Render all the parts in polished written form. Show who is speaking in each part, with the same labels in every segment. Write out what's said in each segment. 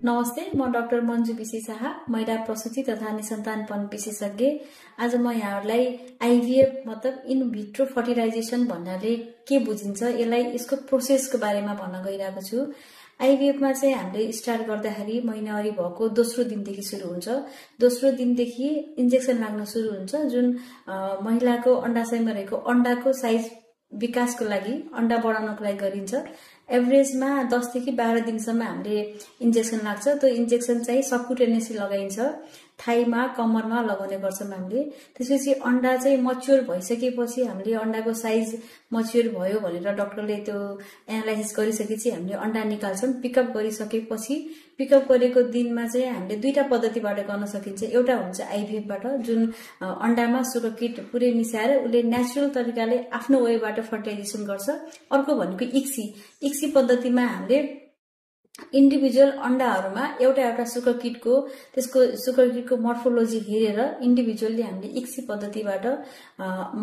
Speaker 1: नमस्ते, म doctor Manju BC Shah, महिला प्रसूति तथा निसन्तानपन विशेषज्ञ। आज म यहाँहरुलाई आईवीएफ मतलब इन भिट्रो फर्टिलाइजेसन भन्नाले के बुझिन्छ, यसलाई यसको प्रोसेसको बारेमा भन्न गइरहेको छु। आईवीएफ मा चाहिँ हामीले स्टार्ट गर्दाखेरि महिनावारी भएको दोस्रो दिनदेखि सुरु हुन्छ। दोस्रो दिनदेखि इन्जेक्सन लाग्न सुरु हुन्छ, जुन महिलाको अण्डाशयमा रहेको अण्डाको साइज विकासको लागि, अण्डा बढाउनको लागि गरिन्छ। एभरेजमा 10 देखि 12 दिनसम्म हामीले इन्जेक्सन लाग्छ। त्यो इन्जेक्सन चाहिँ सबक्युटेनियसली लगाइन्छ, थाईमा कम्मरमा लगाउने गर्छौं हामीले। त्यसपछि अण्डा चाहिँ मच्योर भइसकेपछि हामीले अण्डाको साइज मच्योर भयो भनेर डाक्टरले त्यो एनालाइसिस गरिसकेपछि हामीले अण्डा निकाल्छौं। पिकअप गरिसकेपछि पिकअप गरेको दिनमा चाहिँ हामीले दुईटा पद्धतिबाट गर्न सकिन्छ। एउटा हुन्छ आईवीएफ बाट, जुन अण्डामा सुगर किट पुरै मिसाएर उले नेचुरल तरिकाले आफ्नो वेबाट फर्टिलाइजेसन गर्छ। अर्को भनेको इक्सी पद्धतिमा हामीले इन्डिभिजुअल अण्डाहरुमा एउटा सुगर किटको मोर्फोलोजी हेरेर इन्डिभिजुअली हामीले इक्सी पद्धतिबाट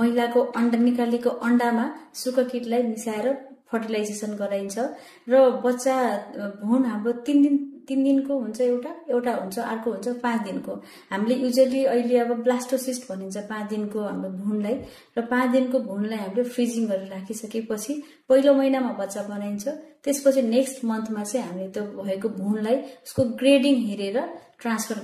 Speaker 1: महिलाको अण्डा निकालेको अण्डामा सुगर किटलाई मिसाएर फर्टिलाइजेसन गराइन्छ। र बच्चा भ्रूण हाम्रो 3 दिनको हुन्छ, एउटा हुन्छ, अर्को हुन्छ 5 दिनको। हामीले युजुअली अहिले अब ब्लास्टोसिस्ट भनिन्छ 5 दिनको हाम्रो भ्रूणलाई, र 5 दिनको भ्रूणलाई हामीले फ्रिजिङ गरेर राखिसकेपछि पहिलो महिनामा बच्चा बनाइन्छ। त्यसपछि नेक्स्ट मन्थमा चाहिँ हामीले त्यो भएको भ्रूणलाई उसको ग्रेडिङ हेरेर ट्रान्सफर